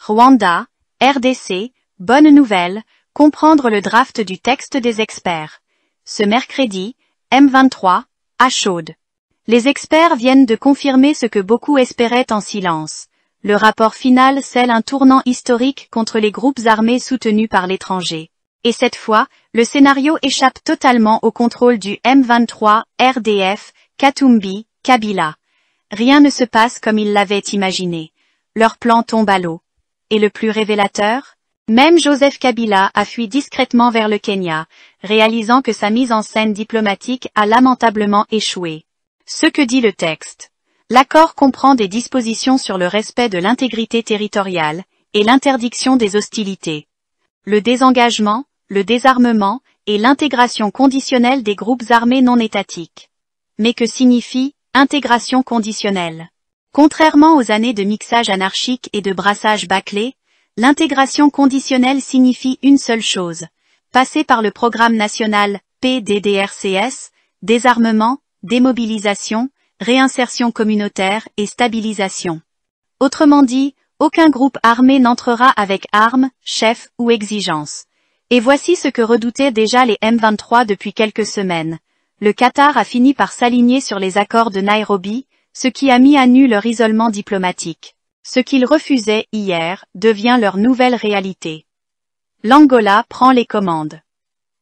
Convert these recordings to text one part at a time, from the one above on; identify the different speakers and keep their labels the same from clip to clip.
Speaker 1: Rwanda, RDC, bonne nouvelle, comprendre le draft du texte des experts. Ce mercredi, M23, à chaude. Les experts viennent de confirmer ce que beaucoup espéraient en silence. Le rapport final scelle un tournant historique contre les groupes armés soutenus par l'étranger. Et cette fois, le scénario échappe totalement au contrôle du M23, RDF, Katumbi, Kabila. Rien ne se passe comme ils l'avaient imaginé. Leur plan tombe à l'eau. Et le plus révélateur? Même Joseph Kabila a fui discrètement vers le Kenya, réalisant que sa mise en scène diplomatique a lamentablement échoué. Ce que dit le texte. L'accord comprend des dispositions sur le respect de l'intégrité territoriale et l'interdiction des hostilités. Le désengagement, le désarmement et l'intégration conditionnelle des groupes armés non étatiques. Mais que signifie intégration conditionnelle? Contrairement aux années de mixage anarchique et de brassage bâclé, l'intégration conditionnelle signifie une seule chose, passer par le programme national PDDRCS, désarmement, démobilisation, réinsertion communautaire et stabilisation. Autrement dit, aucun groupe armé n'entrera avec armes, chefs ou exigences. Et voici ce que redoutaient déjà les M23 depuis quelques semaines. Le Qatar a fini par s'aligner sur les accords de Nairobi, ce qui a mis à nu leur isolement diplomatique. Ce qu'ils refusaient hier devient leur nouvelle réalité. L'Angola prend les commandes.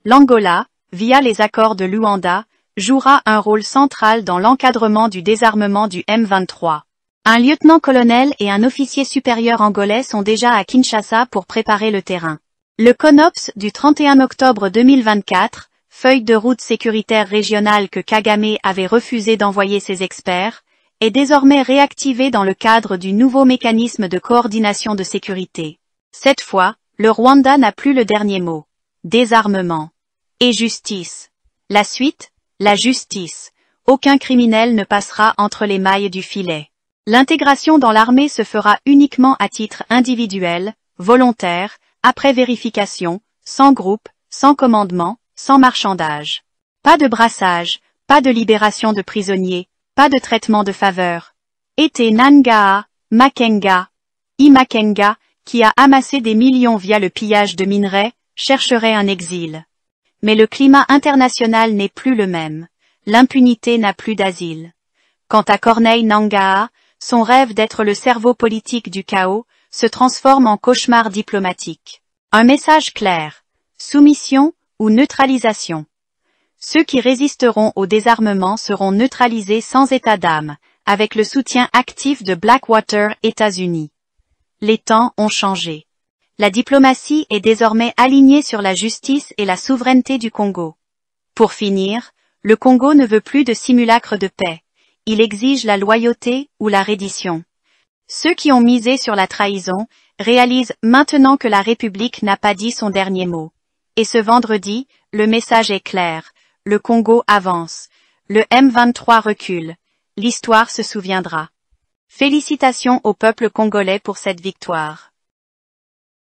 Speaker 1: L'Angola, via les accords de Luanda, jouera un rôle central dans l'encadrement du désarmement du M23. Un lieutenant-colonel et un officier supérieur angolais sont déjà à Kinshasa pour préparer le terrain. Le CONOPS du 31 octobre 2024, feuille de route sécuritaire régionale que Kagame avait refusé d'envoyer ses experts, est désormais réactivé dans le cadre du nouveau mécanisme de coordination de sécurité. Cette fois, le Rwanda n'a plus le dernier mot. Désarmement. Et justice. La suite? La justice. Aucun criminel ne passera entre les mailles du filet. L'intégration dans l'armée se fera uniquement à titre individuel, volontaire, après vérification, sans groupe, sans commandement, sans marchandage. Pas de brassage, pas de libération de prisonniers, pas de traitement de faveur. Était Nangaa, Makenga. Makenga, qui a amassé des millions via le pillage de minerais, chercherait un exil. Mais le climat international n'est plus le même. L'impunité n'a plus d'asile. Quant à Corneille Nangaa, son rêve d'être le cerveau politique du chaos se transforme en cauchemar diplomatique. Un message clair. Soumission ou neutralisation. Ceux qui résisteront au désarmement seront neutralisés sans état d'âme, avec le soutien actif de Blackwater, États-Unis. Les temps ont changé. La diplomatie est désormais alignée sur la justice et la souveraineté du Congo. Pour finir, le Congo ne veut plus de simulacre de paix. Il exige la loyauté ou la reddition. Ceux qui ont misé sur la trahison réalisent maintenant que la République n'a pas dit son dernier mot. Et ce vendredi, le message est clair. Le Congo avance. Le M23 recule. L'histoire se souviendra. Félicitations au peuple congolais pour cette victoire.